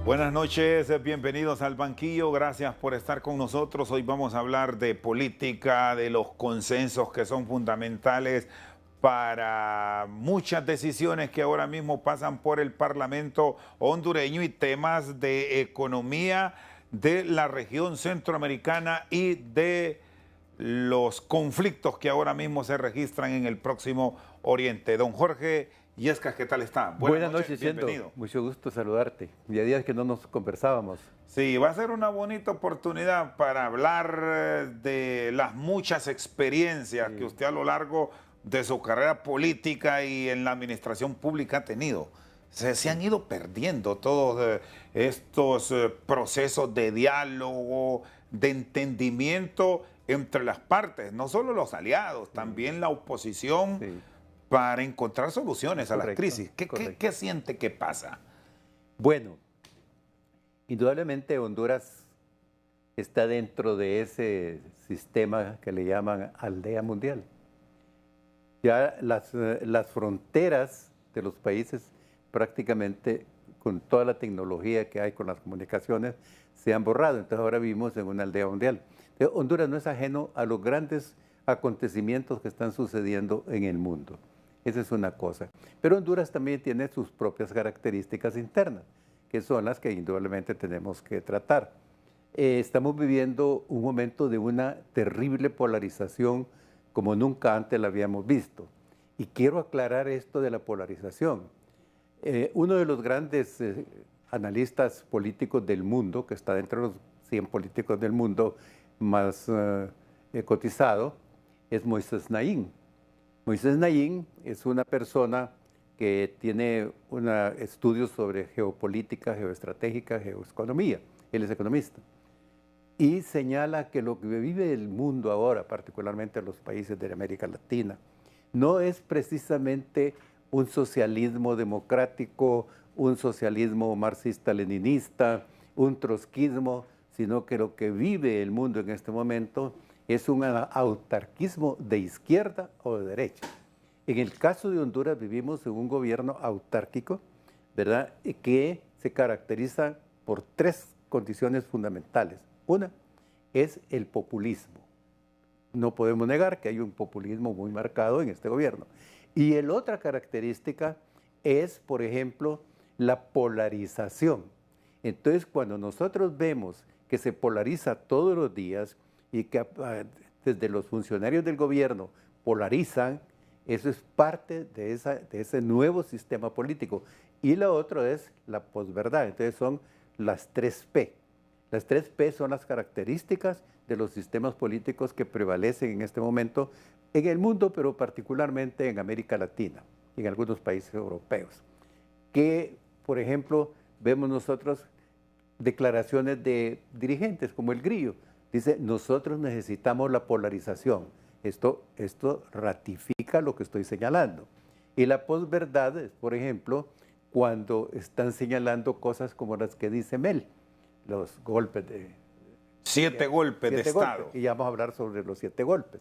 Buenas noches, bienvenidos al banquillo, gracias por estar con nosotros. Hoy vamos a hablar de política, de los consensos que son fundamentales para muchas decisiones que ahora mismo pasan por el Parlamento hondureño y temas de economía de la región centroamericana y de los conflictos que ahora mismo se registran en el próximo Oriente. Don Jorge Yescas, ¿qué tal está? Buenas noches, bienvenido. Mucho gusto saludarte. Ya días que no nos conversábamos. Sí, va a ser una bonita oportunidad para hablar de las muchas experiencias que usted a lo largo de su carrera política y en la administración pública ha tenido. Se han ido perdiendo todos estos procesos de diálogo, de entendimiento entre las partes, no solo los aliados, también la oposición, Sí, para encontrar soluciones a las correcto, crisis. correcto. ¿Qué siente que pasa? Bueno, indudablemente Honduras está dentro de ese sistema que le llaman aldea mundial. Ya las fronteras de los países prácticamente con toda la tecnología que hay con las comunicaciones se han borrado. Entonces ahora vivimos en una aldea mundial. Entonces, Honduras no es ajeno a los grandes acontecimientos que están sucediendo en el mundo. Esa es una cosa. Pero Honduras también tiene sus propias características internas, que son las que indudablemente tenemos que tratar. Estamos viviendo un momento de una terrible polarización como nunca antes la habíamos visto. Y quiero aclarar esto de la polarización. Uno de los grandes analistas políticos del mundo, que está dentro de los 100 políticos del mundo más cotizado, es Moisés Naim. Moisés Naim es una persona que tiene estudios sobre geopolítica, geoestratégica, geoeconomía. Él es economista. Y señala que lo que vive el mundo ahora, particularmente los países de América Latina, no es precisamente un socialismo democrático, un socialismo marxista-leninista, un trotskismo, sino que lo que vive el mundo en este momento es un autarquismo de izquierda o de derecha. En el caso de Honduras vivimos en un gobierno autárquico, ¿verdad?, que se caracteriza por tres condiciones fundamentales. Una es el populismo. No podemos negar que hay un populismo muy marcado en este gobierno. Y la otra característica es, por ejemplo, la polarización. Entonces, cuando nosotros vemos que se polariza todos los días y que desde los funcionarios del gobierno polarizan, eso es parte de ese nuevo sistema político. Y la otra es la posverdad. Entonces son las 3P. Las 3P son las características de los sistemas políticos que prevalecen en este momento en el mundo, pero particularmente en América Latina y en algunos países europeos. Que, por ejemplo, vemos nosotros declaraciones de dirigentes como el Grillo. Dice, nosotros necesitamos la polarización. Esto ratifica lo que estoy señalando. Y la posverdad es, por ejemplo, cuando están señalando cosas como las que dice Mel, los golpes de... 7 golpes de Estado. Y ya vamos a hablar sobre los 7 golpes.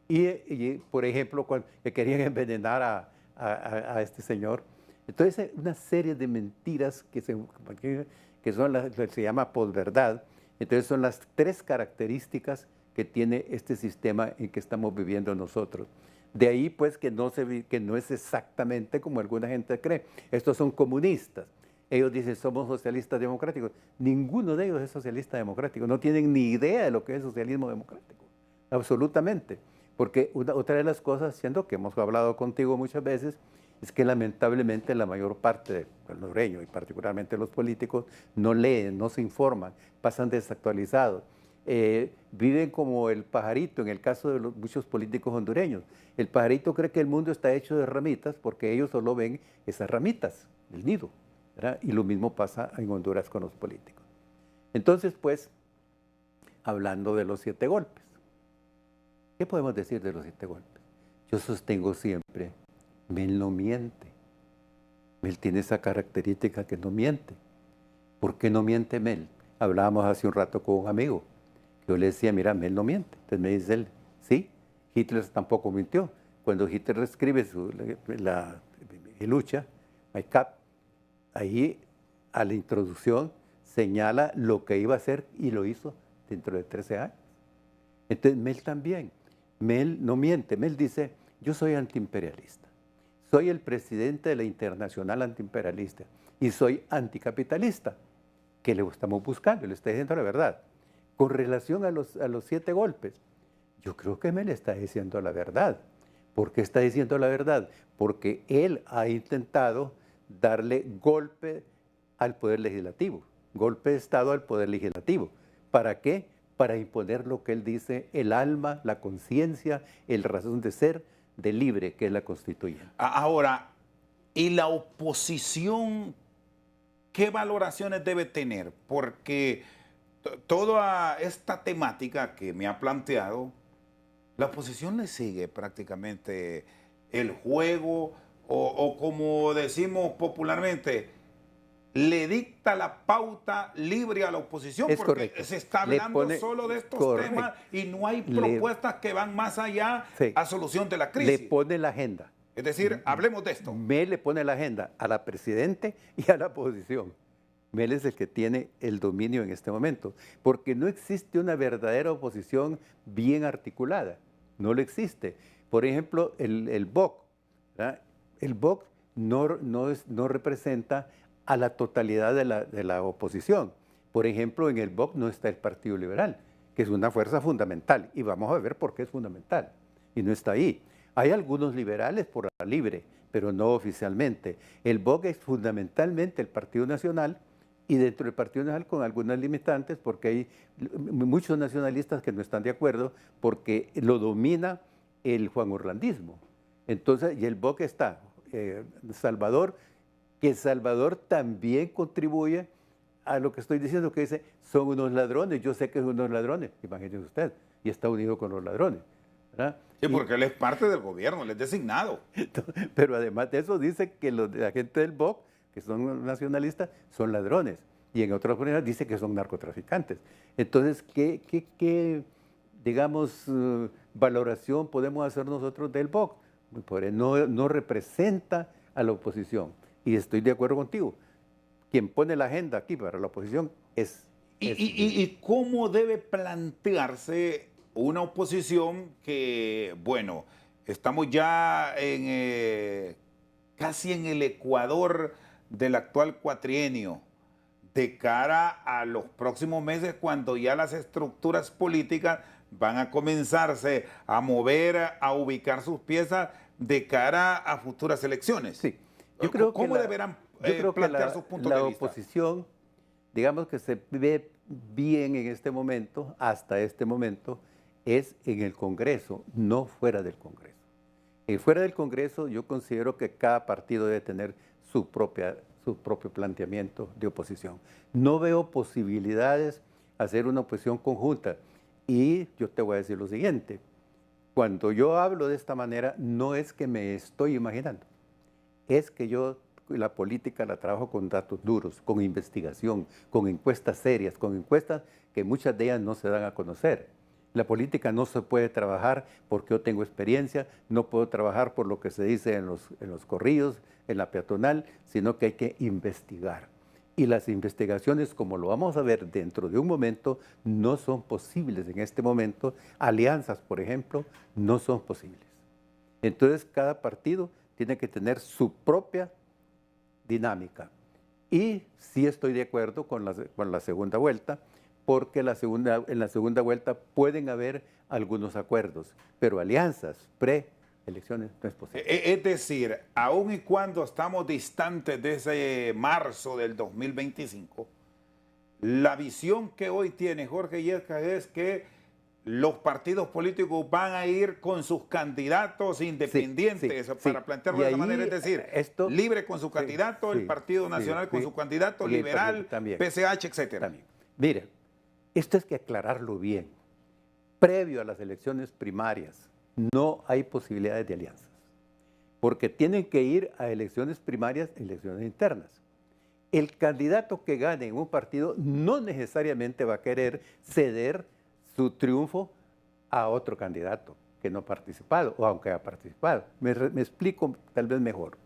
Y por ejemplo, cuando que querían envenenar a este señor. Entonces, una serie de mentiras que son las que se llama posverdad. Entonces, son las 3 características que tiene este sistema en que estamos viviendo nosotros. De ahí, pues, que no es exactamente como alguna gente cree. Estos son comunistas. Ellos dicen, somos socialistas democráticos. Ninguno de ellos es socialista democrático. No tienen ni idea de lo que es socialismo democrático. Absolutamente. Porque otra de las cosas, siendo que hemos hablado contigo muchas veces, es que lamentablemente la mayor parte del hondureño, y particularmente los políticos, no leen, no se informan, pasan desactualizados. Viven como el pajarito, en el caso de muchos políticos hondureños. El pajarito cree que el mundo está hecho de ramitas porque ellos solo ven esas ramitas, el nido, ¿verdad? Y lo mismo pasa en Honduras con los políticos. Entonces, pues, hablando de los 7 golpes, ¿qué podemos decir de los 7 golpes? Yo sostengo siempre, Mel no miente. Mel tiene esa característica que no miente. ¿Por qué no miente Mel? Hablábamos hace un rato con un amigo. Yo le decía, mira, Mel no miente. Entonces me dice él, sí, Hitler tampoco mintió. Cuando Hitler escribe la lucha, My Cap, ahí a la introducción señala lo que iba a hacer y lo hizo dentro de 13 años. Entonces, Mel también. Mel no miente. Mel dice, yo soy antiimperialista. Soy el presidente de la Internacional Antiimperialista y soy anticapitalista. ¿Qué le estamos buscando? Le estoy diciendo la verdad. Con relación a los 7 golpes, yo creo que Mel está diciendo la verdad. ¿Por qué está diciendo la verdad? Porque él ha intentado darle golpe al Poder Legislativo, golpe de Estado al Poder Legislativo. ¿Para qué? Para imponer lo que él dice, el alma, la conciencia, el razón de ser del libre, que es la Constituyente. Ahora, ¿y la oposición qué valoraciones debe tener? Porque toda esta temática que me ha planteado, la oposición le sigue prácticamente el juego o como decimos popularmente, le dicta la pauta libre a la oposición, Es porque correcto. se está hablando solo de estos temas y no hay propuestas que van más allá a solución de la crisis. Le pone la agenda. Es decir, hablemos de esto. Mel le pone la agenda a la presidente y a la oposición. Mel es el que tiene el dominio en este momento, porque no existe una verdadera oposición bien articulada. No lo existe. Por ejemplo, el BOC. ¿verdad? El BOC no representa a la totalidad de la oposición. Por ejemplo, en el BOC no está el Partido Liberal, que es una fuerza fundamental, y vamos a ver por qué es fundamental, y no está ahí. Hay algunos liberales por la libre, pero no oficialmente. El BOC es fundamentalmente el Partido Nacional, y dentro del Partido Nacional con algunas limitantes, porque hay muchos nacionalistas que no están de acuerdo, porque lo domina el juanorlandismo. Entonces, y el BOC está, Salvador, que Salvador también contribuye a lo que estoy diciendo, que dice, son unos ladrones, yo sé que son unos ladrones, imagínese usted, y está unido con los ladrones. ¿verdad? Sí, porque él es parte del gobierno, él es designado. Pero además de eso dice que la gente del BOC, que son nacionalistas, son ladrones, y en otras oportunidades dice que son narcotraficantes. Entonces, ¿qué digamos, valoración podemos hacer nosotros del BOC? No representa a la oposición. Y estoy de acuerdo contigo. Quien pone la agenda aquí para la oposición es... ¿Y cómo debe plantearse una oposición que, bueno, estamos ya casi en el ecuador del actual cuatrienio, de cara a los próximos meses, cuando ya las estructuras políticas van a comenzarse a mover, a ubicar sus piezas de cara a futuras elecciones? Sí. Yo creo ¿Cómo deberán plantear sus puntos de vista? La oposición, digamos que se ve bien en este momento, hasta este momento, es en el Congreso, no fuera del Congreso. Fuera del Congreso yo considero que cada partido debe tener su propio planteamiento de oposición. No veo posibilidades de hacer una oposición conjunta. Y yo te voy a decir lo siguiente, cuando yo hablo de esta manera, no es que me estoy imaginando, es que yo la política la trabajo con datos duros, con investigación, con encuestas serias, con encuestas que muchas de ellas no se dan a conocer. La política no se puede trabajar porque yo tengo experiencia, no puedo trabajar por lo que se dice en los corridos, en la peatonal, sino que hay que investigar. Y las investigaciones, como lo vamos a ver dentro de un momento, no son posibles en este momento. Alianzas, por ejemplo, no son posibles. Entonces, cada partido tiene que tener su propia dinámica. Y sí estoy de acuerdo con la segunda vuelta, porque en la segunda vuelta pueden haber algunos acuerdos, pero alianzas pre-elecciones no es posible. Es decir, aun y cuando estamos distantes de ese marzo del 2025, la visión que hoy tiene Jorge Illescas es que los partidos políticos van a ir con sus candidatos independientes, para plantearlo de esa manera, es decir, libre con su candidato, el Partido Nacional con su candidato, liberal, PCH, etcétera. También. Mire, esto es que aclararlo bien. Previo a las elecciones primarias, no hay posibilidades de alianzas, porque tienen que ir a elecciones primarias, elecciones internas. El candidato que gane en un partido no necesariamente va a querer ceder su triunfo a otro candidato que no ha participado, o aunque ha participado. Me explico tal vez mejor.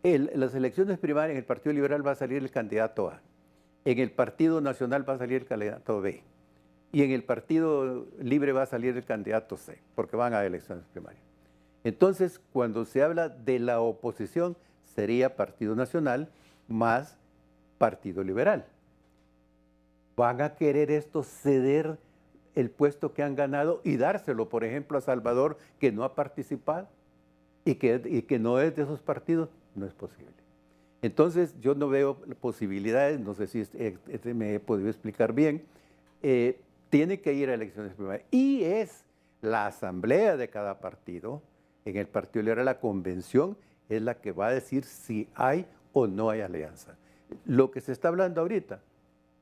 En las elecciones primarias en el Partido Liberal va a salir el candidato A. En el Partido Nacional va a salir el candidato B. Y en el Partido Libre va a salir el candidato C, porque van a elecciones primarias. Entonces, cuando se habla de la oposición, sería Partido Nacional más Partido Liberal. ¿Van a querer estos ceder el puesto que han ganado y dárselo, por ejemplo, a Salvador, que no ha participado y que no es de esos partidos? No es posible. Entonces, yo no veo posibilidades, no sé si me he podido explicar bien. Tiene que ir a elecciones primarias. Y es la asamblea de cada partido, en el Partido Liberal, la convención, es la que va a decir si hay o no hay alianza. Lo que se está hablando ahorita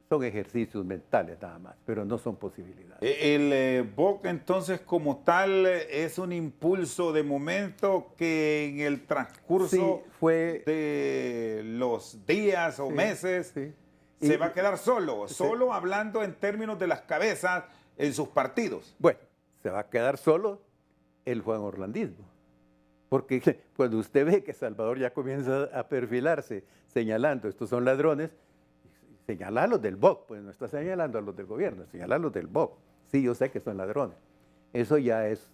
son ejercicios mentales nada más, pero no son posibilidades. El BOC entonces como tal es un impulso de momento que en el transcurso de los días o meses se va a quedar solo hablando en términos de las cabezas en sus partidos. Bueno, se va a quedar solo el Juan Orlandismo, porque cuando usted ve que Salvador ya comienza a perfilarse señalando estos son ladrones, señalar a los del BOC, pues no está señalando a los del gobierno, señalar a los del BOC. Sí, yo sé que son ladrones. Eso ya es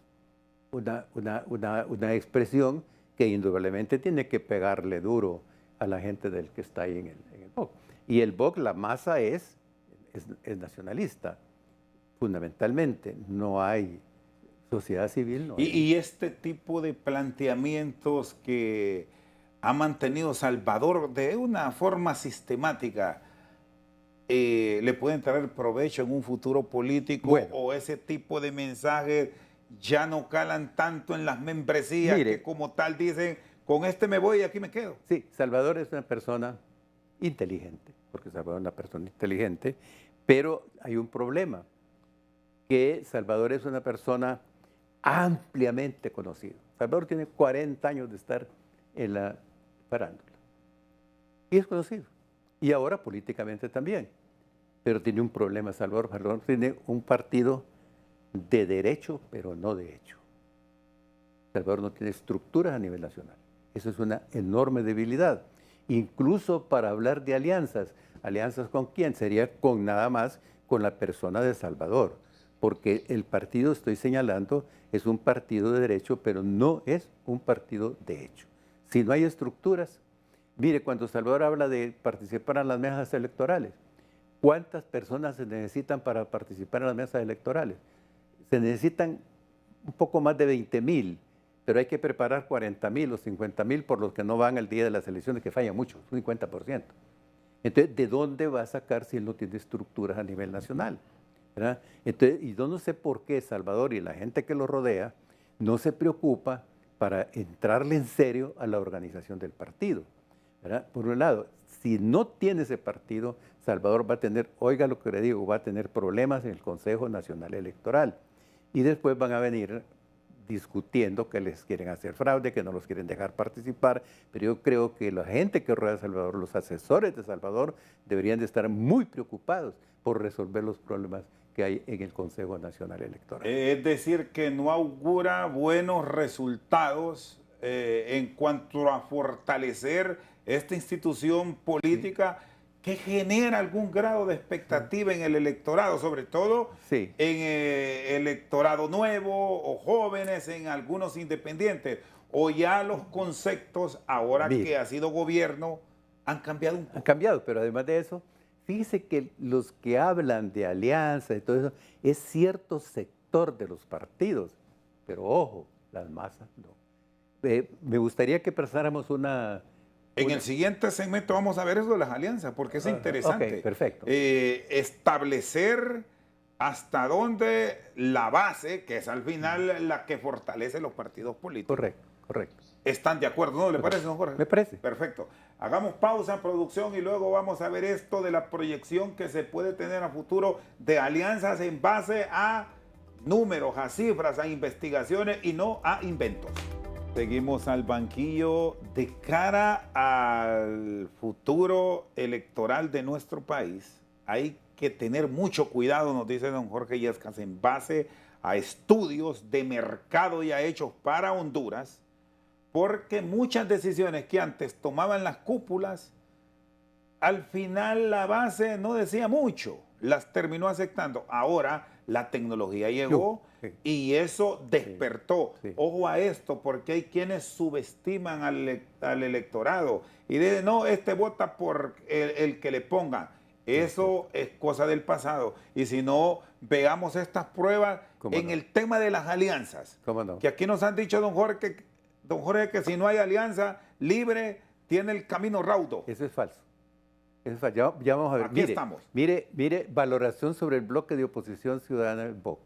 una expresión que indudablemente tiene que pegarle duro a la gente del que está ahí en el BOC. Y el BOC, la masa es nacionalista, fundamentalmente. No hay sociedad civil. No hay. Y este tipo de planteamientos que ha mantenido Salvador de una forma sistemática, ¿le pueden traer provecho en un futuro político? Bueno, o ese tipo de mensajes ya no calan tanto en las membresías, mire, que como tal dicen, con este me voy y aquí me quedo? Sí, Salvador es una persona inteligente, porque Salvador es una persona inteligente, pero hay un problema, que Salvador es una persona ampliamente conocida. Salvador tiene 40 años de estar en la farándula y es conocido, y ahora políticamente también. Pero tiene un problema, Salvador tiene un partido de derecho, pero no de hecho. Salvador no tiene estructuras a nivel nacional. Eso es una enorme debilidad. Incluso para hablar de alianzas, ¿alianzas con quién? Sería con nada más con la persona de Salvador, porque el partido, estoy señalando, es un partido de derecho, pero no es un partido de hecho. Si no hay estructuras, mire, cuando Salvador habla de participar en las mesas electorales, ¿cuántas personas se necesitan para participar en las mesas electorales? Se necesitan un poco más de 20,000, pero hay que preparar 40,000 o 50,000 por los que no van al día de las elecciones, que fallan mucho, un 50%. Entonces, ¿de dónde va a sacar si él no tiene estructuras a nivel nacional? ¿Verdad? Entonces, y yo no sé por qué Salvador y la gente que lo rodea no se preocupa para entrarle en serio a la organización del partido, ¿verdad? Por un lado, si no tiene ese partido, Salvador va a tener, oiga lo que le digo, va a tener problemas en el Consejo Nacional Electoral. Y después van a venir discutiendo que les quieren hacer fraude, que no los quieren dejar participar. Pero yo creo que la gente que rodea a Salvador, los asesores de Salvador, deberían de estar muy preocupados por resolver los problemas que hay en el Consejo Nacional Electoral. Es decir, que no augura buenos resultados en cuanto a fortalecer esta institución política, que genera algún grado de expectativa en el electorado, sobre todo en electorado nuevo o jóvenes, en algunos independientes, o ya los conceptos, ahora que ha sido gobierno, han cambiado un poco. Han cambiado, pero además de eso, fíjese que los que hablan de alianza y todo eso, es cierto sector de los partidos, pero ojo, las masas no. Me gustaría que pasáramos una... En el siguiente segmento vamos a ver eso de las alianzas, porque es interesante. Okay, perfecto. Establecer hasta dónde la base, que es al final la que fortalece los partidos políticos. Correcto, correcto. ¿Están de acuerdo? ¿No le parece, don Jorge? Me parece. Perfecto. Hagamos pausa en producción y luego vamos a ver esto de la proyección que se puede tener a futuro de alianzas en base a números, a cifras, a investigaciones y no a inventos. Seguimos al banquillo. De cara al futuro electoral de nuestro país, hay que tener mucho cuidado, nos dice don Jorge Yescas, en base a estudios de mercado ya hechos para Honduras, porque muchas decisiones que antes tomaban las cúpulas al final la base no decía mucho, las terminó aceptando. Ahora la tecnología llegó Sí, y eso despertó. sí. Ojo a esto, porque hay quienes subestiman al electorado y dicen, no, este vota por el que le pongan. Es cierto. Eso es cosa del pasado. Y si no, veamos estas pruebas ¿Cómo en no? el tema de las alianzas. ¿Cómo no? Que aquí nos han dicho, don Jorge, que si no hay alianza libre, tiene el camino raudo. Eso es falso. Eso es falso. Ya vamos a ver. Aquí Mire, estamos. mire, valoración sobre el bloque de oposición ciudadana del BOC.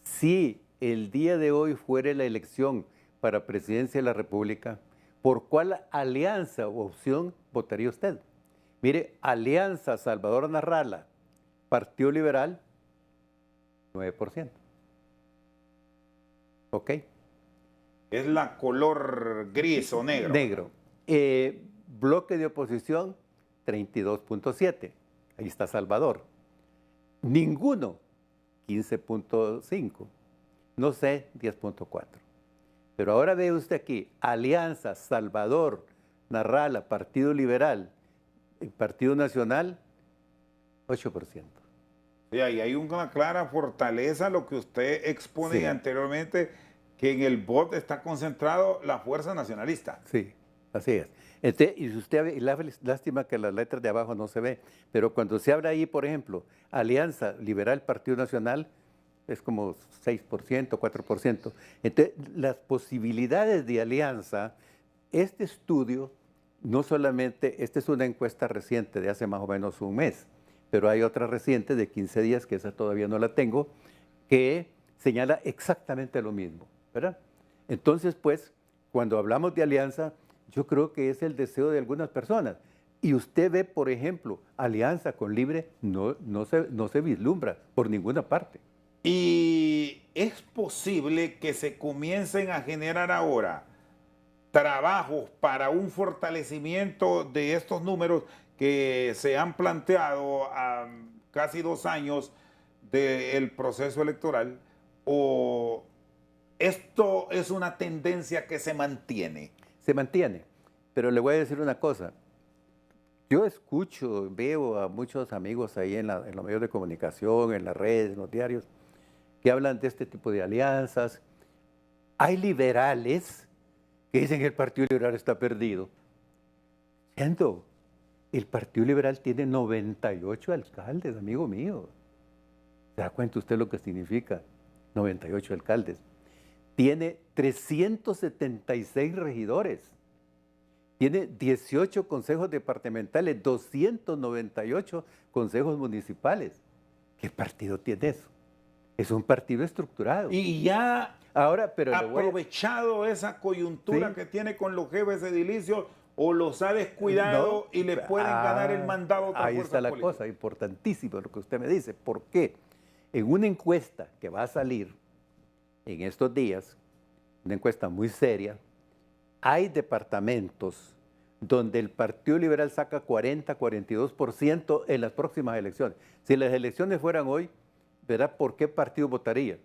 Si el día de hoy fuera la elección para presidencia de la República, ¿por cuál alianza o opción votaría usted? Mire, Alianza Salvador Narrala, Partido Liberal, 9%. ¿Ok? Es la color gris o negro. Negro. Bloque de oposición, 32.7. Ahí está Salvador. Ninguno, 15.5. No sé, 10.4. Pero ahora ve usted aquí, Alianza, Salvador, Narrala, Partido Liberal, Partido Nacional, 8%. Sí, ahí hay una clara fortaleza, lo que usted expone Sí. anteriormente, que en el voto está concentrado la fuerza nacionalista. Sí, así es. Y si usted ve, lástima que las letras de abajo no se ve, pero cuando se habla ahí, por ejemplo, Alianza Liberal Partido Nacional, es como 6%, 4%. Entonces, las posibilidades de alianza, este estudio, no solamente, esta es una encuesta reciente de hace más o menos un mes, pero hay otra reciente de 15 días, que esa todavía no la tengo, que señala exactamente lo mismo, ¿verdad? Entonces, pues, cuando hablamos de alianza, yo creo que es el deseo de algunas personas. Y usted ve, por ejemplo, alianza con Libre, no se vislumbra por ninguna parte. Y es posible que se comiencen a generar ahora trabajos para un fortalecimiento de estos números que se han planteado a casi 2 años del proceso electoral, o esto es una tendencia que se mantiene. Se mantiene. Pero le voy a decir una cosa. Yo escucho, veo a muchos amigos ahí en los medios de comunicación, en las redes, en los diarios, que hablan de este tipo de alianzas. Hay liberales que dicen que el Partido Liberal está perdido. Siento, el Partido Liberal tiene 98 alcaldes, amigo mío. ¿Se da cuenta usted lo que significa? 98 alcaldes. Tiene 376 regidores. Tiene 18 consejos departamentales, 298 consejos municipales. ¿Qué partido tiene eso? Es un partido estructurado. Y ya ahora, pero aprovechado esa coyuntura ¿sí? que tiene con los jefes edilicios, o los ha descuidado y le pueden ganar el mandado a otras ahí está la políticas. cosa, importantísimo lo que usted me dice. ¿Por qué? En una encuesta que va a salir en estos días, una encuesta muy seria, hay departamentos donde el Partido Liberal saca 40, 42% en las próximas elecciones. Si las elecciones fueran hoy, ¿verdad? ¿Por qué partido votaría?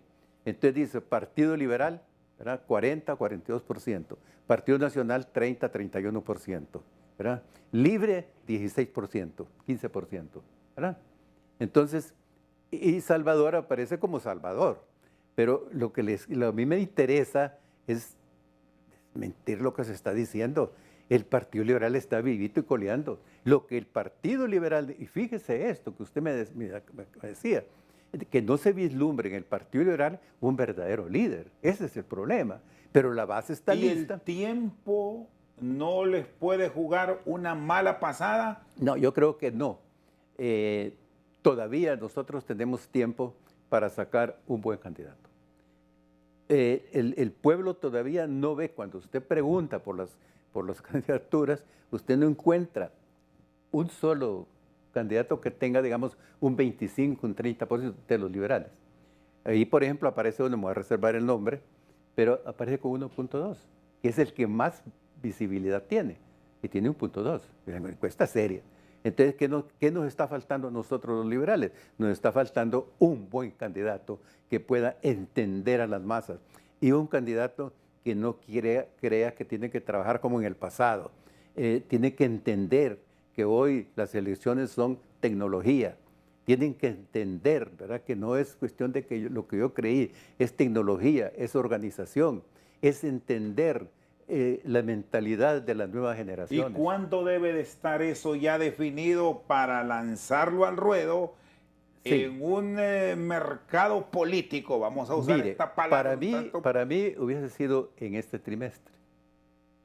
Entonces dice Partido Liberal, ¿verdad? 40, 42%. Partido Nacional, 30, 31%. ¿Verdad? Libre, 16%, 15%. ¿Verdad? Entonces, y Salvador aparece como Salvador. Pero lo que a mí me interesa es mentir lo que se está diciendo. El Partido Liberal está vivito y coleando. Lo que el Partido Liberal, y fíjese esto que usted me decía, que no se vislumbre en el Partido Liberal un verdadero líder. Ese es el problema. Pero la base está lista. ¿Y el tiempo no les puede jugar una mala pasada? No, yo creo que no. Todavía nosotros tenemos tiempo para sacar un buen candidato. El pueblo todavía no ve, cuando usted pregunta por las candidaturas, usted no encuentra un solo candidato que tenga, digamos, un 25, un 30% de los liberales. Ahí, por ejemplo, aparece uno, me voy a reservar el nombre, pero aparece con 1.2, que es el que más visibilidad tiene, y tiene 1.2, es una encuesta seria. Entonces, ¿qué nos está faltando a nosotros los liberales? Nos está faltando un buen candidato que pueda entender a las masas, y un candidato que no crea que tiene que trabajar como en el pasado. Tiene que entender que hoy las elecciones son tecnología. Tienen que entender, ¿verdad?, que no es cuestión de que lo que yo creí, es tecnología, es organización, es entender la mentalidad de las nuevas ¿Y generaciones. cuándo debe de estar eso ya definido para lanzarlo al ruedo Sí. en un mercado político? Vamos a usar Mire, esta palabra. para mí hubiese sido en este trimestre.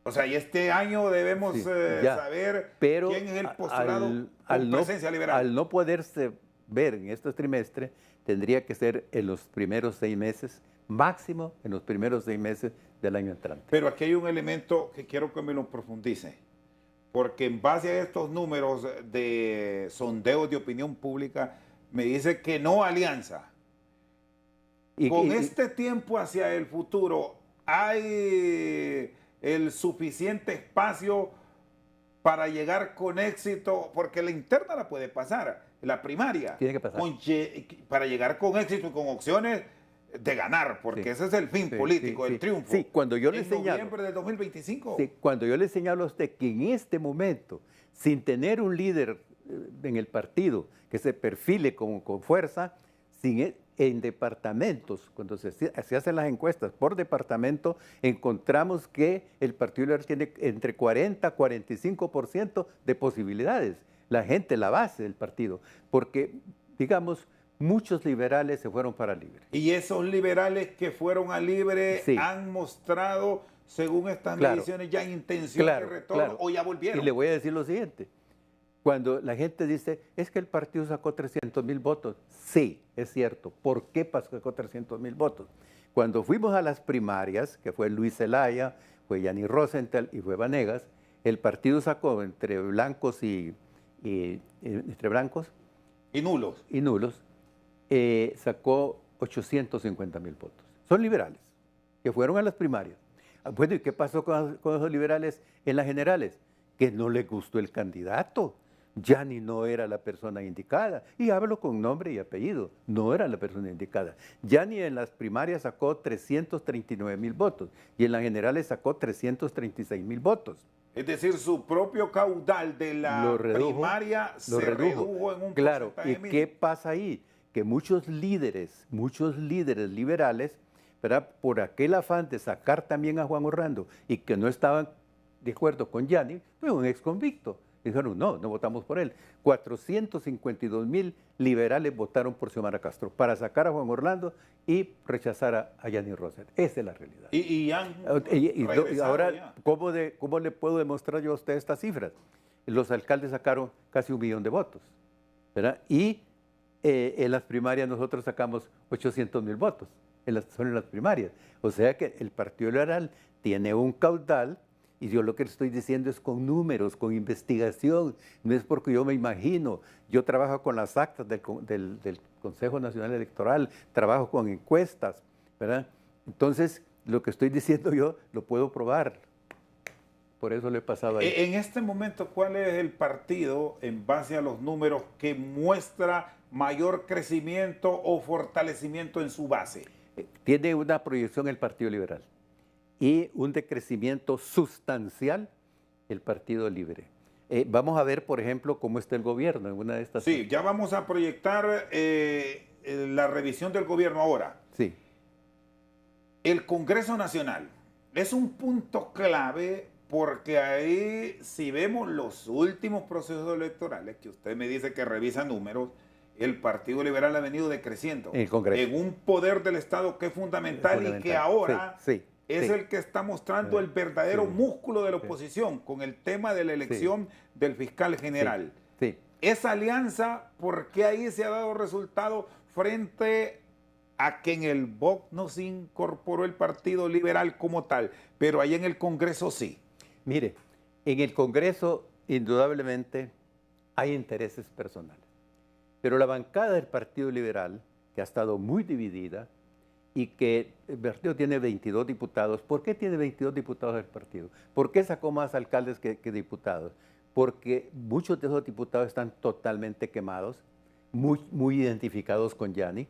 O sea, y este año debemos Sí, ya. saber Pero quién es el postulado con no, presencia liberal. al no poderse ver en este trimestre, tendría que ser en los primeros 6 meses, máximo en los primeros 6 meses del año entrante. Pero aquí hay un elemento que quiero que me lo profundice, porque en base a estos números de sondeos de opinión pública, me dice que no alianza. Con este tiempo hacia el futuro, ¿hay el suficiente espacio para llegar con éxito? Porque la interna la puede pasar, la primaria. Tiene que pasar. Para llegar con éxito y con opciones de ganar, porque Sí. ese es el fin Sí, político, sí, el sí. triunfo. Sí, cuando yo le en señalo. noviembre del 2025. Sí, cuando yo le señalo a usted que en este momento, sin tener un líder en el partido que se perfile con fuerza, en departamentos, cuando se hacen las encuestas por departamento, encontramos que el Partido Liberal tiene entre 40 y 45% de posibilidades. La gente, la base del partido, porque, digamos, muchos liberales se fueron para Libre. Y esos liberales que fueron a Libre Sí. han mostrado, según estas Claro. mediciones, ya intención de retorno o ya volvieron. Y le voy a decir lo siguiente. Cuando la gente dice, es que el partido sacó 300,000 votos. Sí, es cierto. ¿Por qué sacó 300,000 votos? Cuando fuimos a las primarias, que fue Luis Zelaya, fue Yanni Rosenthal y fue Vanegas, el partido sacó entre blancos entre blancos Y nulos. y nulos, sacó 850,000 votos. Son liberales, que fueron a las primarias. Bueno, ¿y qué pasó con esos liberales en las generales? Que no les gustó el candidato. Yanni no era la persona indicada. Y hablo con nombre y apellido. No era la persona indicada. Yanni en las primarias sacó 339,000 votos y en las generales sacó 336,000 votos. Es decir, su propio caudal de la primaria se redujo en un Claro, porcentaje ¿y mínimo. qué pasa ahí? Que muchos líderes liberales, ¿verdad?, por aquel afán de sacar también a Juan Orlando y que no estaban de acuerdo con Yanni, fue un ex convicto. Dijeron, no votamos por él. 452,000 liberales votaron por Xiomara Castro para sacar a Juan Orlando y rechazar a Yanni Rosenthal. Esa es la realidad. Y han Y ahora, ya. ¿cómo le puedo demostrar yo a usted estas cifras? Los alcaldes sacaron casi 1,000,000 de votos, ¿verdad? Y en las primarias nosotros sacamos 800,000 votos, son en las primarias. O sea que el Partido Liberal tiene un caudal. Y yo lo que le estoy diciendo es con números, con investigación, no es porque yo me imagino. Yo trabajo con las actas del Consejo Nacional Electoral, trabajo con encuestas, ¿verdad? Entonces, lo que estoy diciendo yo lo puedo probar. Por eso lo he pasado ahí. En este momento, ¿cuál es el partido, en base a los números, que muestra mayor crecimiento o fortalecimiento en su base? Tiene una proyección el Partido Liberal y un decrecimiento sustancial el Partido Libre. Vamos a ver, por ejemplo, cómo está el gobierno en una de estas. Sí, ya vamos a proyectar la revisión del gobierno ahora. Sí. El Congreso Nacional es un punto clave porque ahí, si vemos los últimos procesos electorales, que usted me dice que revisa números, el Partido Liberal ha venido decreciendo. En el Congreso. En un poder del Estado que es fundamental y que ahora... Sí. Es el que está mostrando el verdadero músculo de la oposición con el tema de la elección del fiscal general. Sí. Esa alianza, ¿por qué ahí se ha dado resultado frente a que en el BOC no se incorporó el Partido Liberal como tal, pero ahí en el Congreso sí? Mire, en el Congreso indudablemente hay intereses personales, pero la bancada del Partido Liberal, que ha estado muy dividida, y que el partido tiene 22 diputados. ¿Por qué tiene 22 diputados el partido? ¿Por qué sacó más alcaldes que diputados? Porque muchos de esos diputados están totalmente quemados, muy identificados con Yanni.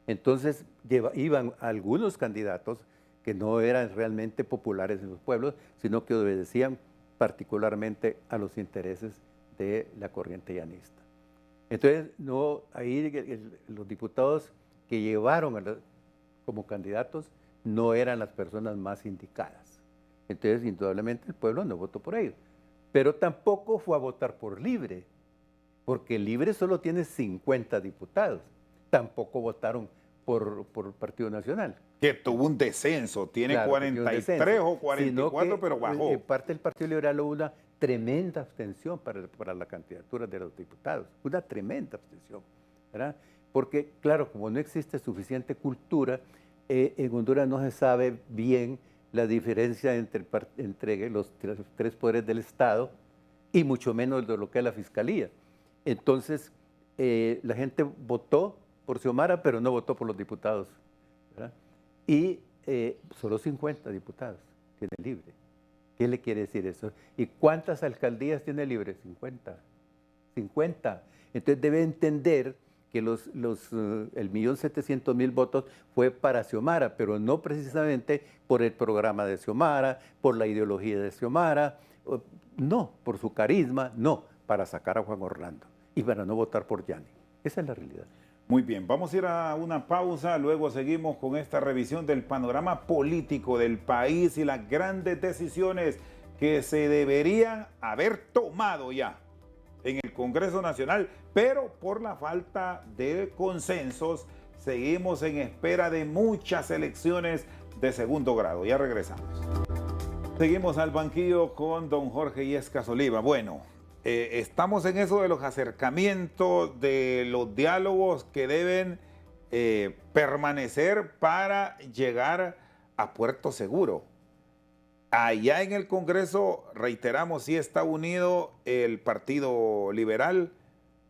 Entonces iban algunos candidatos que no eran realmente populares en los pueblos, sino que obedecían particularmente a los intereses de la corriente llanista. Entonces, no, ahí los diputados que llevaron como candidatos no eran las personas más indicadas. Entonces, indudablemente, el pueblo no votó por ellos. Pero tampoco fue a votar por Libre, porque Libre solo tiene 50 diputados. Tampoco votaron por el Partido Nacional. Que tuvo un descenso, tiene Claro, 43 o 44, pero bajó. En parte del Partido Liberal hubo una tremenda abstención para la candidatura de los diputados, una tremenda abstención, ¿verdad? Porque, claro, como no existe suficiente cultura, en Honduras no se sabe bien la diferencia entre los tres poderes del Estado y mucho menos de lo que es la Fiscalía. Entonces, la gente votó por Xiomara, pero no votó por los diputados, ¿verdad? Y solo 50 diputados tiene Libre. ¿Qué le quiere decir eso? ¿Y cuántas alcaldías tiene Libre? 50. 50. Entonces debe entender que el 1.700.000 votos fue para Xiomara, pero no precisamente por el programa de Xiomara, por la ideología de Xiomara, no, por su carisma, no, para sacar a Juan Orlando y para no votar por Yanni. Esa es la realidad. Muy bien, vamos a ir a una pausa, luego seguimos con esta revisión del panorama político del país y las grandes decisiones que se deberían haber tomado ya en el Congreso Nacional, pero por la falta de consensos seguimos en espera de muchas elecciones de segundo grado. Ya regresamos. Seguimos al banquillo con don Jorge Illescas Oliva. Bueno, estamos en eso de los acercamientos, de los diálogos que deben permanecer para llegar a puerto seguro. Allá en el Congreso, reiteramos, sí está unido el Partido Liberal.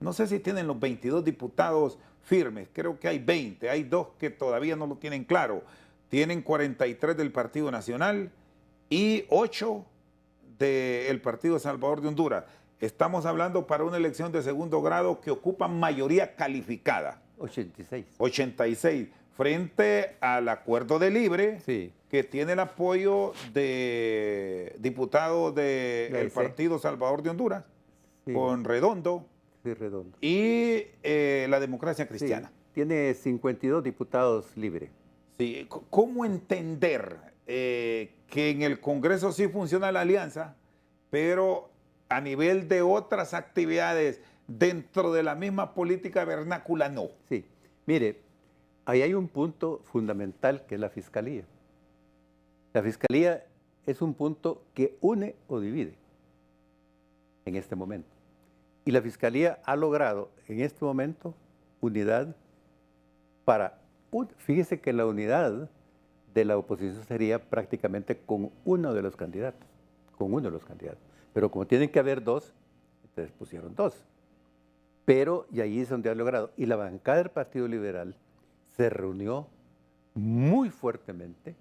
No sé si tienen los 22 diputados firmes, creo que hay 20, hay 2 que todavía no lo tienen claro. Tienen 43 del Partido Nacional y 8 del Partido Salvador de Honduras. Estamos hablando para una elección de segundo grado que ocupan mayoría calificada. 86. 86, frente al acuerdo de Libre, sí, que tiene el apoyo de diputados del Partido Salvador de Honduras, sí, con Redondo, sí, Redondo, y la Democracia Cristiana. Sí, tiene 52 diputados Libre. Sí, ¿cómo entender que en el Congreso sí funciona la alianza, pero a nivel de otras actividades dentro de la misma política vernácula no? Sí, mire, ahí hay un punto fundamental que es la Fiscalía. La Fiscalía es un punto que une o divide en este momento. Y la Fiscalía ha logrado en este momento unidad para... Fíjese que la unidad de la oposición sería prácticamente con uno de los candidatos, Pero como tienen que haber 2, entonces pusieron 2. Pero, y ahí es donde ha logrado. Y la bancada del Partido Liberal se reunió muy fuertemente,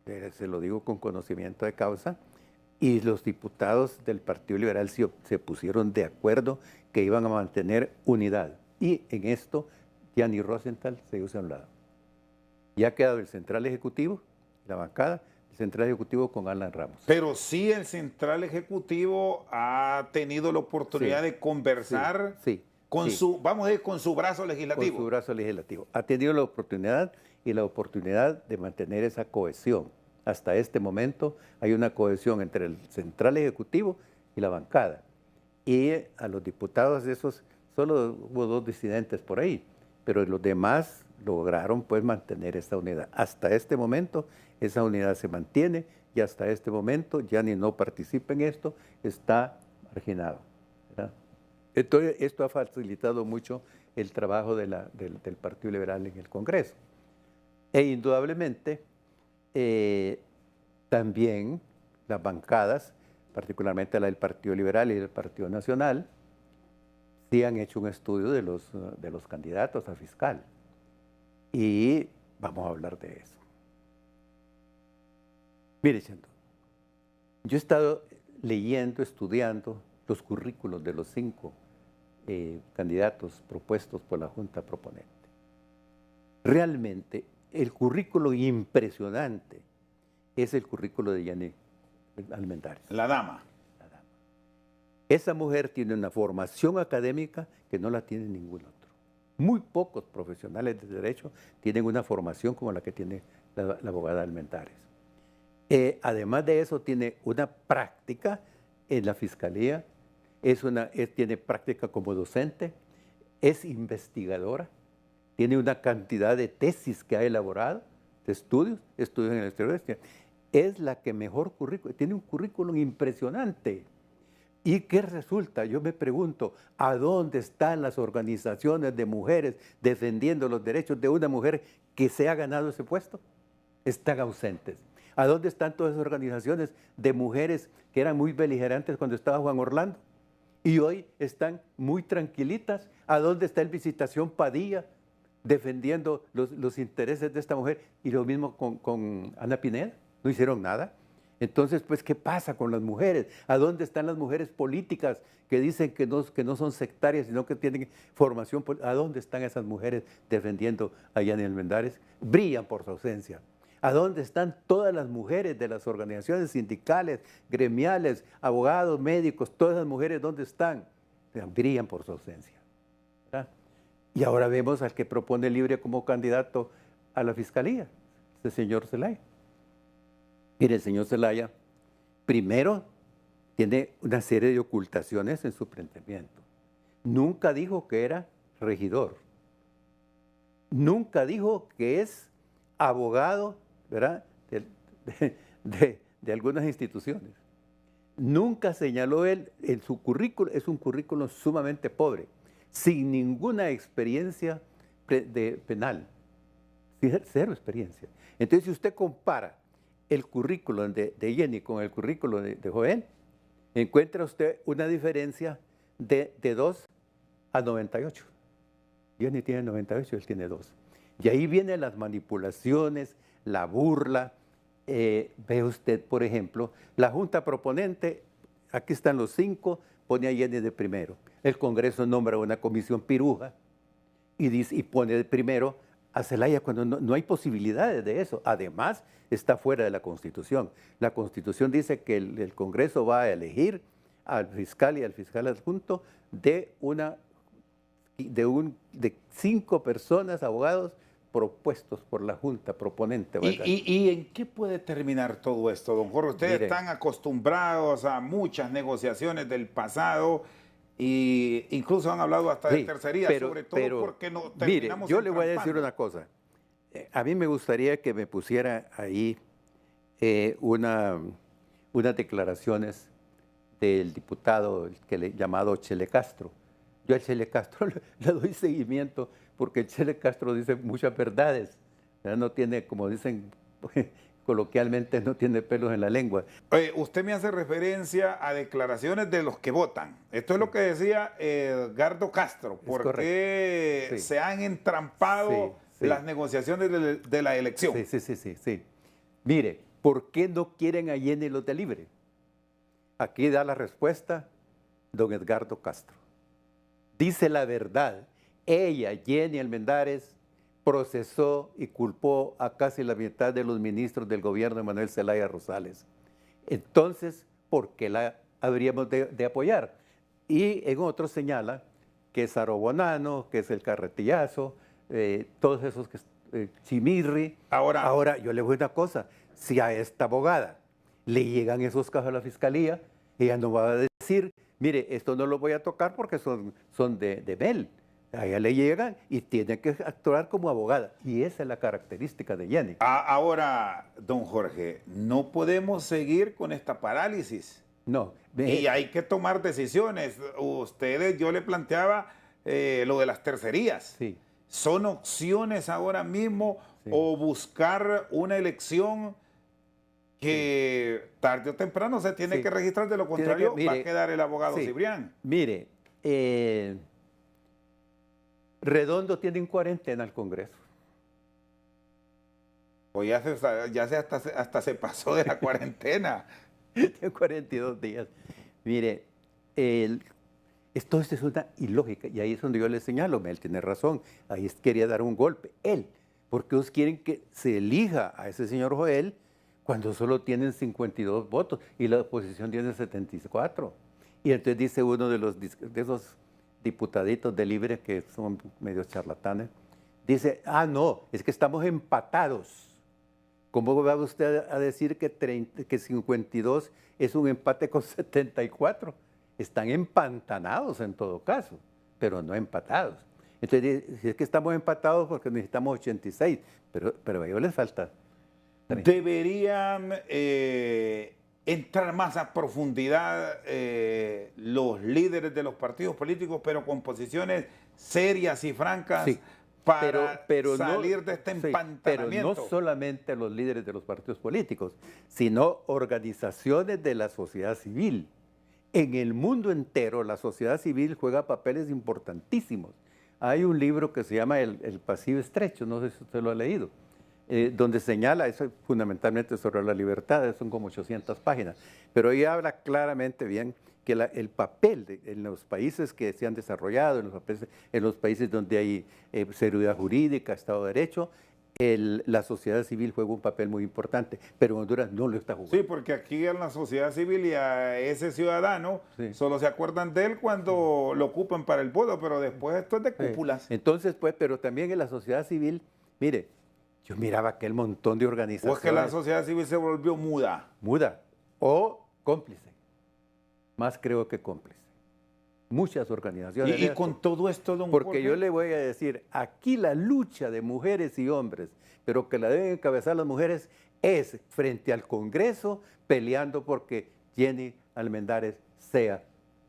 se lo digo con conocimiento de causa, y los diputados del Partido Liberal se pusieron de acuerdo que iban a mantener unidad. Y en esto, Yanni Rosenthal se hizo a un lado. Ya ha quedado el Central Ejecutivo, la bancada, el Central Ejecutivo con Alan Ramos. Pero sí el Central Ejecutivo ha tenido la oportunidad de conversar con su, vamos a decir, con su brazo legislativo. Con su brazo legislativo. Ha tenido la oportunidad de mantener esa cohesión. Hasta este momento hay una cohesión entre el Central Ejecutivo y la bancada. Y a los diputados de esos, solo hubo 2 disidentes por ahí, pero los demás lograron pues mantener esta unidad. Hasta este momento esa unidad se mantiene y hasta este momento Yanni no participa en esto, está marginado, ¿verdad? Entonces, esto ha facilitado mucho el trabajo del Partido Liberal en el Congreso. E indudablemente también las bancadas, particularmente la del Partido Liberal y del Partido Nacional, sí han hecho un estudio de los candidatos a fiscal. Y vamos a hablar de eso. Mire, Chento, yo he estado leyendo, estudiando los currículos de los 5 candidatos propuestos por la Junta Proponente. Realmente, el currículo impresionante es el currículo de Yanni Almendares. La dama. Esa mujer tiene una formación académica que no la tiene ningún otro. Muy pocos profesionales de derecho tienen una formación como la que tiene la abogada Almendares. Además de eso, tiene una práctica en la fiscalía, tiene práctica como docente, es investigadora, tiene una cantidad de tesis que ha elaborado, de estudios en el exterior. Es la que mejor currículum, tiene un currículum impresionante. ¿Y qué resulta? Yo me pregunto, ¿a dónde están las organizaciones de mujeres defendiendo los derechos de una mujer que se ha ganado ese puesto? Están ausentes. ¿A dónde están todas esas organizaciones de mujeres que eran muy beligerantes cuando estaba Juan Orlando? Y hoy están muy tranquilitas. ¿A dónde está el Visitación Padilla defendiendo los intereses de esta mujer? Y lo mismo con Ana Pineda. No hicieron nada. Entonces, pues, ¿qué pasa con las mujeres? ¿A dónde están las mujeres políticas que dicen que no son sectarias, sino que tienen formación política? ¿A dónde están esas mujeres defendiendo a Yanni Almendares? Brillan por su ausencia. ¿A dónde están todas las mujeres de las organizaciones sindicales, gremiales, abogados, médicos? Todas las mujeres, ¿dónde están? Brillan por su ausencia, ¿verdad? Y ahora vemos al que propone Libre como candidato a la fiscalía, el señor Zelaya. Mire, el señor Zelaya, primero, tiene una serie de ocultaciones en su planteamiento. Nunca dijo que era regidor. Nunca dijo que es abogado, ¿verdad?, de algunas instituciones. Nunca señaló él en su currículum, es un currículum sumamente pobre, sin ninguna experiencia penal, cero experiencia. Entonces, si usted compara el currículum de Jenny con el currículum de Joel, encuentra usted una diferencia de 2 a 98. Jenny tiene 98, él tiene 2. Y ahí vienen las manipulaciones, la burla. Ve usted, por ejemplo, la Junta Proponente, aquí están los 5, pone a Jenny de primero. El Congreso nombra una comisión piruja y pone de primero a Zelaya cuando no hay posibilidades de eso. Además, está fuera de la Constitución. La Constitución dice que el Congreso va a elegir al fiscal y al fiscal adjunto de 5 personas, abogados, propuestos por la Junta Proponente. ¿Y en qué puede terminar todo esto, don Jorge? Ustedes están acostumbrados a muchas negociaciones del pasado e incluso han hablado hasta de tercería, sobre todo porque no terminamos. Mire, yo le voy a decir una cosa. A mí me gustaría que me pusiera ahí unas declaraciones del diputado llamado Chele Castro. Yo al Chele Castro le doy seguimiento porque el Chele Castro dice muchas verdades. No tiene, como dicen coloquialmente, no tiene pelos en la lengua. Usted me hace referencia a declaraciones de los que votan. Esto es lo que decía Edgardo Castro. ¿Por qué se han entrampado las negociaciones de la elección? Sí. Mire, ¿por qué no quieren a Jenny los de Libre? Aquí da la respuesta don Edgardo Castro. Dice la verdad. Ella, Jenny Almendares, procesó y culpó a casi la mitad de los ministros del gobierno de Manuel Zelaya Rosales. Entonces, ¿por qué la habríamos de apoyar? Y en otro señala que es Arobonano, que es el Carretillazo, todos esos Chimirri. Ahora, yo le voy a decir una cosa, si a esta abogada le llegan esos casos a la fiscalía, ella no va a decir, mire, esto no lo voy a tocar porque son de Bel. A ella le llegan y tiene que actuar como abogada. Y esa es la característica de Jenny. Ahora, don Jorge, no podemos seguir con esta parálisis. No. Y hay que tomar decisiones. Yo le planteaba lo de las tercerías. Sí. ¿Son opciones ahora mismo o buscar una elección que tarde o temprano se tiene que registrar? De lo contrario, va a quedar el abogado Cibrián. Mire, Redondo tiene en cuarentena al Congreso. Pues hasta se pasó de la cuarentena. Tiene 42 días. Mire, esto es una ilógica, y ahí es donde yo le señalo, él tiene razón, ahí quería dar un golpe, él, porque ellos quieren que se elija a ese señor Joel cuando solo tienen 52 votos y la oposición tiene 74. Y entonces dice uno de esos diputaditos de Libre que son medio charlatanes, dice, ah, no, es que estamos empatados. ¿Cómo va usted a decir que 52 es un empate con 74? Están empantanados en todo caso, pero no empatados. Entonces, si es que estamos empatados porque necesitamos 86, pero a ellos les falta 30. Deberían entrar más a profundidad los líderes de los partidos políticos, pero con posiciones serias y francas, Sí, para pero salir de este sí, empantanamiento. pero no solamente los líderes de los partidos políticos, sino organizaciones de la sociedad civil. En el mundo entero la sociedad civil juega papeles importantísimos. Hay un libro que se llama El Pasillo Estrecho, no sé si usted lo ha leído, donde señala, eso fundamentalmente sobre la libertad, son como 800 páginas, pero ahí habla claramente bien que el papel en los países que se han desarrollado, en los países donde hay seguridad jurídica, Estado de Derecho, la sociedad civil juega un papel muy importante, pero Honduras no lo está jugando. Sí, porque aquí en la sociedad civil y a ese ciudadano Sí. solo se acuerdan de él cuando lo ocupan para el voto, pero después esto es de cúpulas. Entonces, pues, pero también en la sociedad civil, mire, yo miraba aquel montón de O organizaciones. es que la sociedad civil se volvió muda. Muda o cómplice. Más creo que cómplice. Muchas organizaciones. Y con todo esto, don Porque Jorge, yo le voy a decir, aquí la lucha de mujeres y hombres, pero que la deben encabezar las mujeres, es frente al Congreso peleando porque Jenny Almendares sea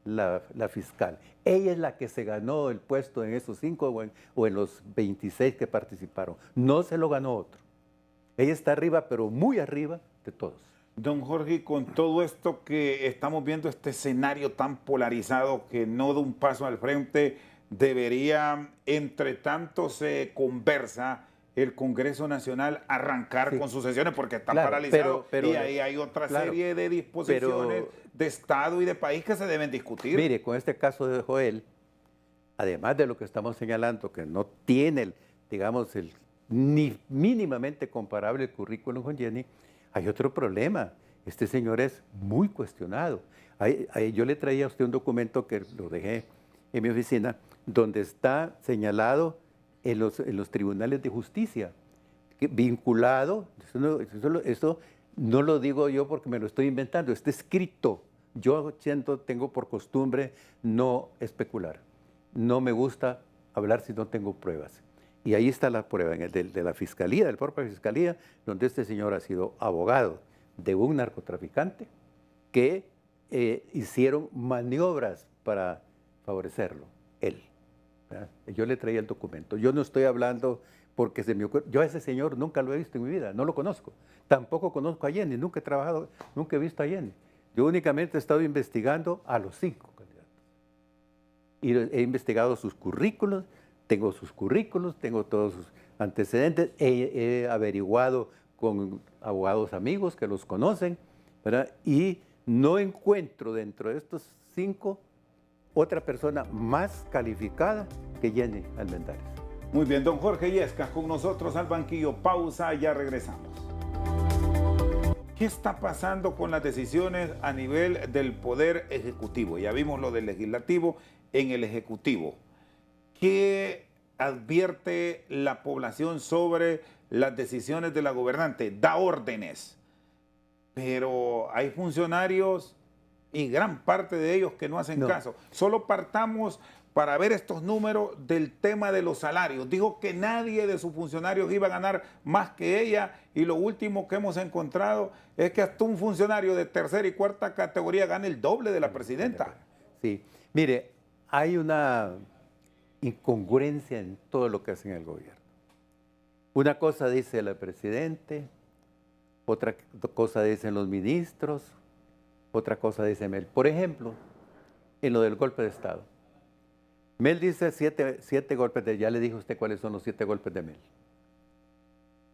la fiscal. Ella es la que se ganó el puesto en esos 5 o en los 26 que participaron. No se lo ganó otro. Ella está arriba, pero muy arriba de todos. don Jorge, con todo esto que estamos viendo, este escenario tan polarizado que no da un paso al frente, debería, entre tanto se conversa, el Congreso Nacional arrancar Sí. con sus sesiones porque está Claro, paralizado pero- y ahí hay otra claro, serie de disposiciones de Estado y de país que se deben discutir. Mire, con este caso de Joel, además de lo que estamos señalando, que no tiene, digamos, ni mínimamente comparable el currículum con Jenny, hay otro problema. Este señor es muy cuestionado. Yo le traía a usted un documento que lo dejé en mi oficina, donde está señalado en los tribunales de justicia, vinculado, eso no lo digo yo porque me lo estoy inventando, está escrito. Yo tengo por costumbre no especular. No me gusta hablar si no tengo pruebas. Y ahí está la prueba, en el de la Fiscalía, del propio Fiscalía, donde este señor ha sido abogado de un narcotraficante que hicieron maniobras para favorecerlo, él. ¿Verdad? Yo le traía el documento. Yo no estoy hablando porque se me ocurre. Yo a ese señor nunca lo he visto en mi vida, no lo conozco. Tampoco conozco a Jenny, nunca he trabajado, nunca he visto a Jenny. Yo únicamente he estado investigando a los 5 candidatos. Y he investigado sus currículos, tengo todos sus antecedentes, he averiguado con abogados amigos que los conocen, ¿verdad? Y no encuentro dentro de estos 5 otra persona más calificada que Jenny Almendares. Muy bien, don Jorge Illescas con nosotros al banquillo. Pausa, ya regresamos. ¿Qué está pasando con las decisiones a nivel del Poder Ejecutivo? Ya vimos lo del Legislativo en el Ejecutivo. ¿Qué advierte la población sobre las decisiones de la gobernante? Da órdenes, pero hay funcionarios y gran parte de ellos que no hacen caso. Solo partamos para ver estos números del tema de los salarios. Dijo que nadie de sus funcionarios iba a ganar más que ella y lo último que hemos encontrado es que hasta un funcionario de tercera y cuarta categoría gana el doble de la presidenta. Sí, mire, hay una incongruencia en todo lo que hacen el gobierno. Una cosa dice el presidente, otra cosa dicen los ministros, otra cosa dice Mel. Por ejemplo, en lo del golpe de Estado. Mel dice 7 golpes de... Ya le dijo usted cuáles son los 7 golpes de Mel.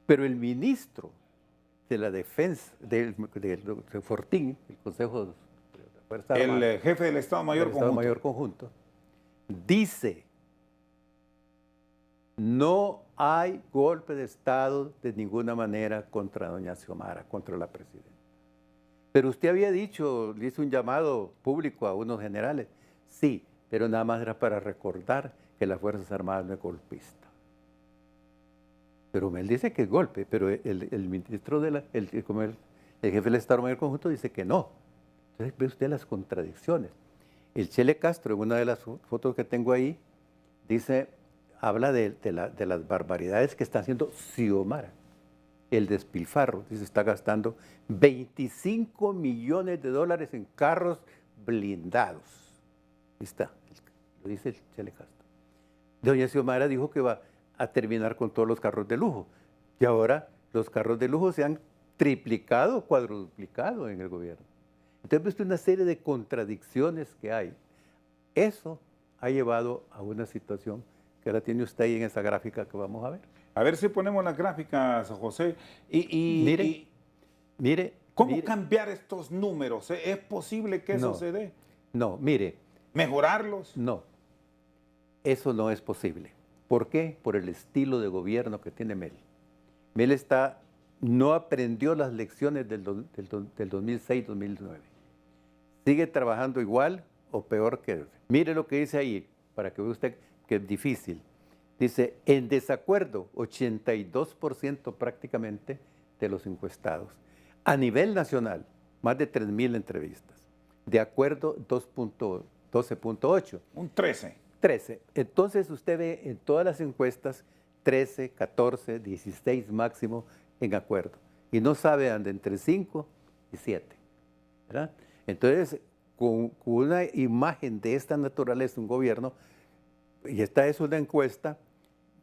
Pero el ministro de la defensa, de Fortín, el Consejo de Fuerzas Armadas, El jefe del Estado Mayor Conjunto, dice, no hay golpe de Estado de ninguna manera contra doña Xiomara, contra la presidenta. Pero usted había dicho, le hizo un llamado público a unos generales. Sí, pero nada más era para recordar que las Fuerzas Armadas no es golpista. Pero él dice que es golpe, pero el ministro el jefe del Estado Mayor Conjunto dice que no. Entonces ve usted las contradicciones. El Chele Castro, en una de las fotos que tengo ahí, habla de las barbaridades que está haciendo Xiomara. El despilfarro, dice, está gastando 25 millones de dólares en carros blindados. Ahí está, lo dice el Chele Castro. Doña Xiomara dijo que va a terminar con todos los carros de lujo. Y ahora los carros de lujo se han triplicado, cuadruplicado en el gobierno. Entonces, visto una serie de contradicciones que hay. Eso ha llevado a una situación que ahora tiene usted ahí en esa gráfica que vamos a ver. A ver si ponemos las gráficas, José. Mire. ¿Cómo cambiar estos números? ¿Es posible que eso se dé? No, mire. ¿Mejorarlos? No, eso no es posible. ¿Por qué? Por el estilo de gobierno que tiene Mel. Mel no aprendió las lecciones del 2006-2009. Sigue trabajando igual o peor que... Mire lo que dice ahí, para que vea usted que es difícil. Dice, en desacuerdo, 82% prácticamente de los encuestados. A nivel nacional, más de 3,000 entrevistas. De acuerdo, 12.8. Un 13. 13. Entonces usted ve en todas las encuestas 13, 14, 16 máximo en acuerdo. Y no sabe, anda entre 5 y 7. ¿Verdad? Entonces, con una imagen de esta naturaleza, un gobierno, y esta es una encuesta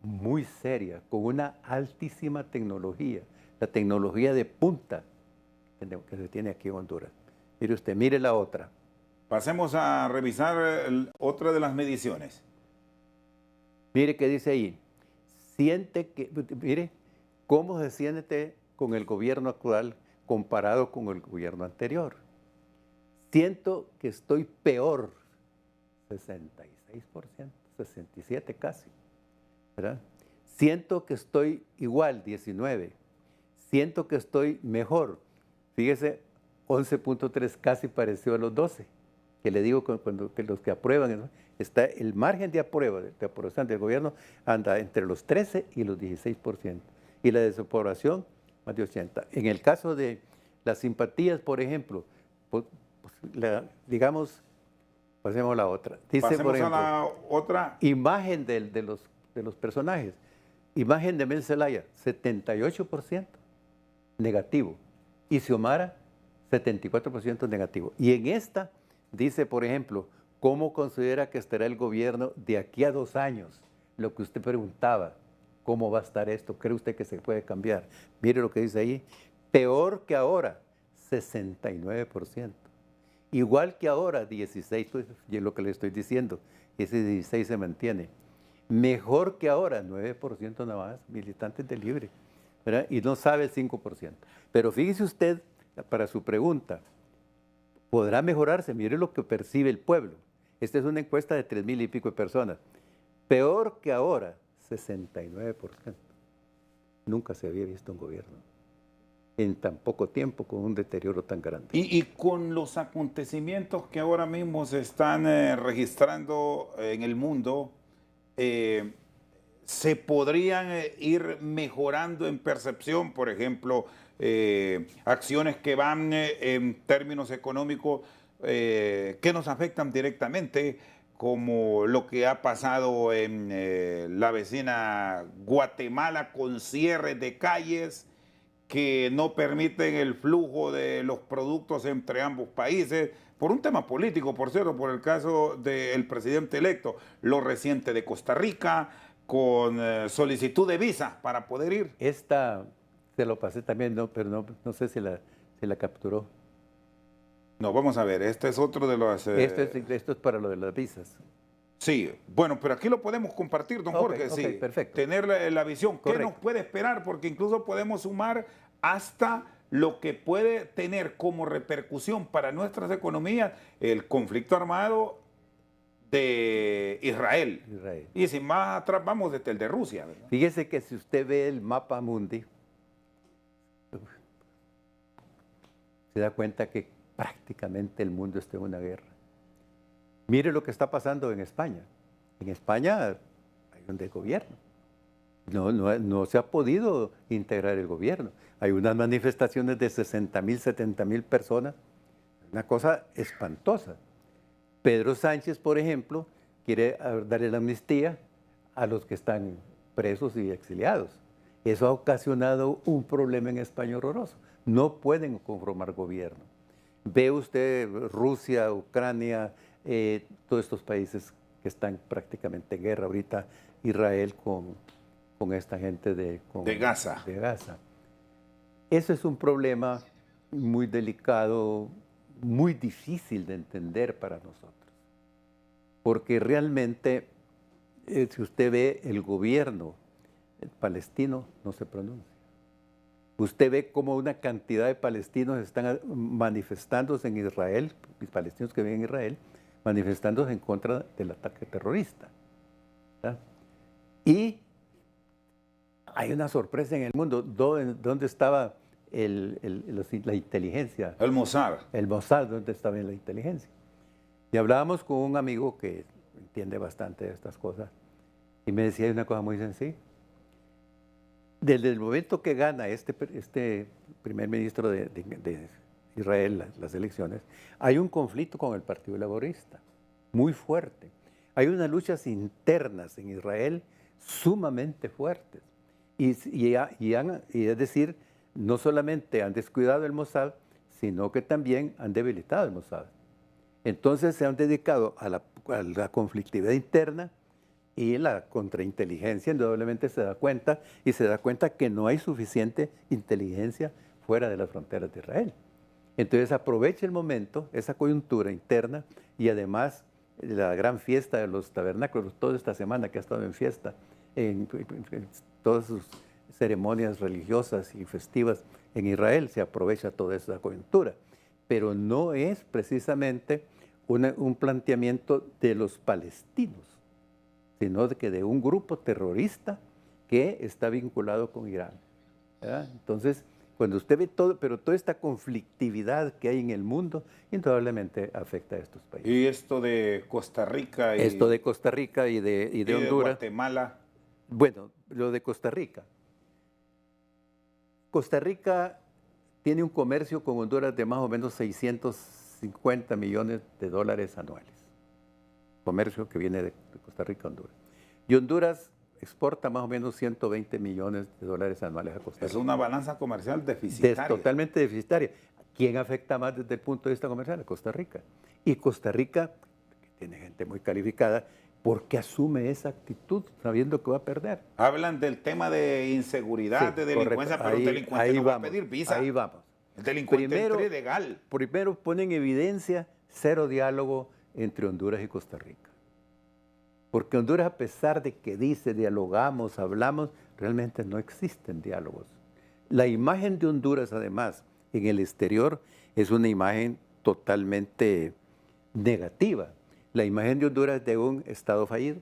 muy seria, con una altísima tecnología, la tecnología de punta que se tiene aquí en Honduras. Mire usted, mire la otra. Pasemos a revisar otra de las mediciones. Mire qué dice ahí. Mire cómo se siente con el gobierno actual comparado con el gobierno anterior. Siento que estoy peor, 66%, 67% casi, ¿verdad? Siento que estoy igual, 19%. Siento que estoy mejor. Fíjese, 11.3 casi pareció a los 12%. Que le digo que los que aprueban, ¿no? Está el margen de aprobación del gobierno anda entre los 13 y los 16%. Y la desaprobación, más de 80%. En el caso de las simpatías, por ejemplo, digamos, pasemos a la otra. Dice, pasemos por ejemplo, a la otra. Imagen de los personajes. Imagen de Mel Zelaya, 78% negativo. Y Xiomara, 74% negativo. Y en esta dice, por ejemplo, ¿cómo considera que estará el gobierno de aquí a 2 años? Lo que usted preguntaba, ¿cómo va a estar esto? ¿Cree usted que se puede cambiar? Mire lo que dice ahí, peor que ahora, 69%. Igual que ahora, 16%, pues, y es lo que le estoy diciendo, ese 16% se mantiene. Mejor que ahora, 9% nada más, militantes de Libre, ¿verdad? Y no sabe el 5%. Pero fíjese usted, para su pregunta, ¿podrá mejorarse? Mire lo que percibe el pueblo. Esta es una encuesta de 3,000 y pico de personas. Peor que ahora, 69%. Nunca se había visto un gobierno en tan poco tiempo con un deterioro tan grande. Y con los acontecimientos que ahora mismo se están registrando en el mundo, ¿se podrían ir mejorando en percepción? Por ejemplo, acciones que van en términos económicos que nos afectan directamente, como lo que ha pasado en la vecina Guatemala con cierres de calles que no permiten el flujo de los productos entre ambos países, por un tema político, por cierto, por el caso del presidente electo, lo reciente de Costa Rica, con solicitud de visa para poder ir. Esta se lo pasé también, pero no sé si la capturó. No, vamos a ver, este es otro de los... Esto es para lo de las visas. Sí, bueno, pero aquí lo podemos compartir, don Jorge, sí, perfecto. tener la visión. Correcto. ¿Qué nos puede esperar? Porque incluso podemos sumar hasta lo que puede tener como repercusión para nuestras economías el conflicto armado de Israel. Y sin más atrás vamos desde el de Rusia, ¿verdad? Fíjese que si usted ve el mapa mundi, se da cuenta que prácticamente el mundo está en una guerra. Mire lo que está pasando en España. En España hay un desgobierno. No se ha podido integrar el gobierno. Hay unas manifestaciones de 60,000, 70,000 personas. Una cosa espantosa. Pedro Sánchez, por ejemplo, quiere darle la amnistía a los que están presos y exiliados. Eso ha ocasionado un problema en España horroroso. No pueden conformar gobierno. Ve usted Rusia, Ucrania, todos estos países que están prácticamente en guerra ahorita, Israel con esta gente de Gaza. De Gaza. Ese es un problema muy delicado, muy difícil de entender para nosotros. Porque realmente, si usted ve el gobierno palestino, no se pronuncia. Usted ve cómo una cantidad de palestinos están manifestándose en Israel, los palestinos que viven en Israel, manifestándose en contra del ataque terrorista. ¿Verdad? Y hay una sorpresa en el mundo. ¿Dónde estaba la inteligencia? El Mossad. El Mossad, ¿dónde estaba la inteligencia? Y hablábamos con un amigo que entiende bastante de estas cosas y me decía una cosa muy sencilla. Desde el momento que gana este primer ministro de Israel las elecciones, hay un conflicto con el Partido Laborista, muy fuerte. Hay unas luchas internas en Israel sumamente fuertes. Y es decir, no solamente han descuidado el Mossad, sino que también han debilitado el Mossad. Entonces se han dedicado a la conflictividad interna, y la contrainteligencia indudablemente se da cuenta, y se da cuenta que no hay suficiente inteligencia fuera de las fronteras de Israel. Entonces aprovecha el momento, esa coyuntura interna, y además la gran fiesta de los tabernáculos, toda esta semana que ha estado en fiesta, en todas sus ceremonias religiosas y festivas en Israel, se aprovecha toda esa coyuntura. Pero no es precisamente un planteamiento de los palestinos, sino de un grupo terrorista que está vinculado con Irán, ¿verdad? Entonces, cuando usted ve pero toda esta conflictividad que hay en el mundo, indudablemente afecta a estos países. Y esto de Costa Rica y esto de Costa Rica y de Honduras. Guatemala. Bueno, lo de Costa Rica. Costa Rica tiene un comercio con Honduras de más o menos 650 millones de dólares anuales. Comercio que viene de Costa Rica a Honduras. Y Honduras exporta más o menos 120 millones de dólares anuales a Costa Rica. Es una balanza comercial deficitaria. Totalmente deficitaria. ¿Quién afecta más desde el punto de vista comercial? Costa Rica. Y Costa Rica, que tiene gente muy calificada, ¿por qué asume esa actitud sabiendo que va a perder? Hablan del tema de inseguridad, sí, de delincuencia, correcto. Pero el delincuente no va a pedir visa. Ahí vamos. El delincuente entra ilegal. Primero pone en evidencia cero diálogo entre Honduras y Costa Rica. Porque Honduras, a pesar de que dice dialogamos, hablamos, realmente no existen diálogos. La imagen de Honduras, además, en el exterior, es una imagen totalmente negativa. La imagen de Honduras es de un Estado fallido,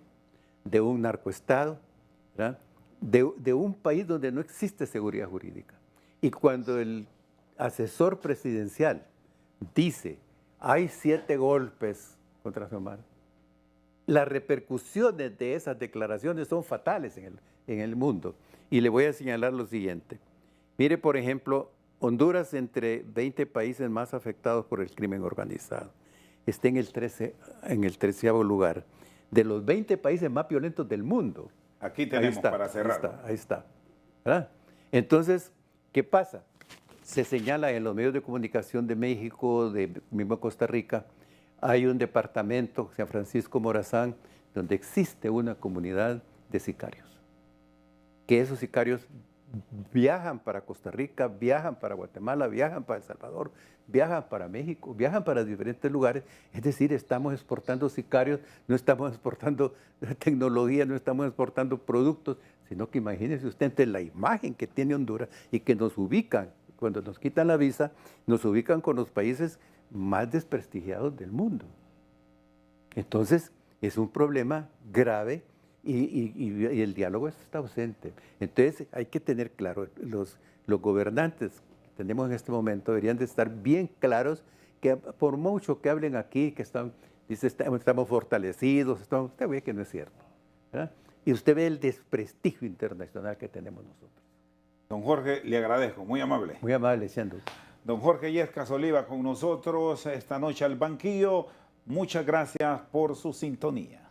de un narcoestado, ¿verdad? De un país donde no existe seguridad jurídica. Y cuando el asesor presidencial dice, hay 7 golpes contra Xiomara, las repercusiones de esas declaraciones son fatales en el mundo. Y le voy a señalar lo siguiente. Mire, por ejemplo, Honduras, entre 20 países más afectados por el crimen organizado, está en el 13º lugar de los 20 países más violentos del mundo. Aquí tenemos para cerrar. Ahí está. ¿Verdad? Entonces, ¿qué pasa? Se señala en los medios de comunicación de México, de mismo Costa Rica, hay un departamento, San Francisco Morazán, donde existe una comunidad de sicarios. Que esos sicarios viajan para Costa Rica, viajan para Guatemala, viajan para El Salvador, viajan para México, viajan para diferentes lugares. Es decir, estamos exportando sicarios, no estamos exportando tecnología, no estamos exportando productos, sino que imagínese usted entre la imagen que tiene Honduras y que nos ubican, cuando nos quitan la visa, nos ubican con los países más desprestigiados del mundo. Entonces, es un problema grave y el diálogo está ausente. Entonces, hay que tener claro, los gobernantes tenemos en este momento deberían de estar bien claros que por mucho que hablen aquí, que estamos fortalecidos, usted ve que no es cierto. ¿Verdad? Y usted ve el desprestigio internacional que tenemos nosotros. Don Jorge, le agradezco, muy amable. Muy amable, siendo. Don Jorge Illescas Oliva con nosotros esta noche al banquillo. Muchas gracias por su sintonía.